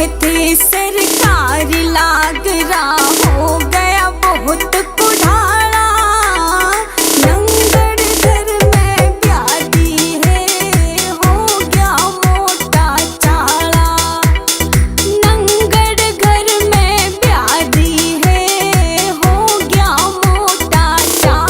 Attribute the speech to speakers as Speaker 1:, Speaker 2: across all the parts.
Speaker 1: कहे थे सरकार लाग रहा हो गया बहुत कुढ़ाड़ा। नंगड़ घर में ब्यादी है हो गया मोटा चाड़ा। नंगड़ घर में ब्यादी है हो गया मोटा चाड़ा।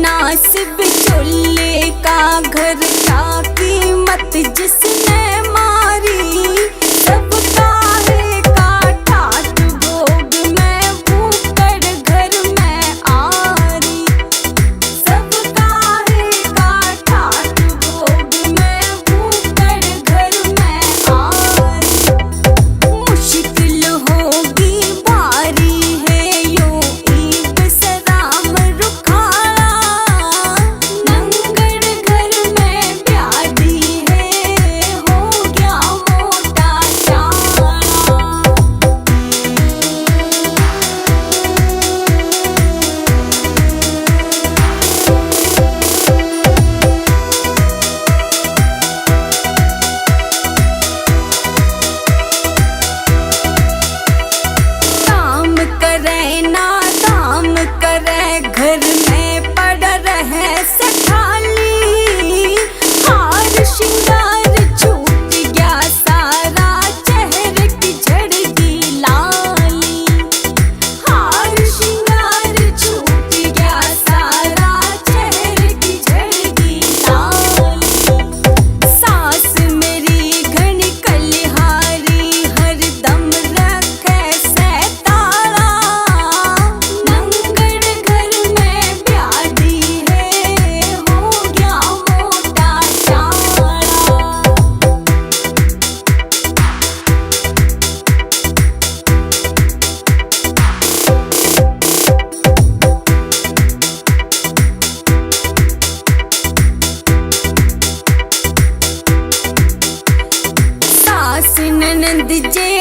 Speaker 1: नासिब चोले का घर का कीमत जिसने मारी। सबका है काठाट भोग में भूखड़ घर में आरी। सबका है काठाट भोग में भूखड़ घर में आरी। मुश्किल होगी भारी है यो ईद सलाम रुखाड़ा। नंगड़ घर में ब्यादी है हो गया मोटा चाड़ा। काम करे ना दाम करे घर में पड़ रहे सठाली। हार श्रृंगार छूट गया सारा चेहरे की झड़गी लाली। हार श्रृंगार छूट गया सारा चेहरे की झड़गी लाली। सास मेरी घनी कलिहारी हरदम रखे सैतारा। नंगड़ घर में ब्यादी है हो गया मोटा चाड़ा। सास ननद जे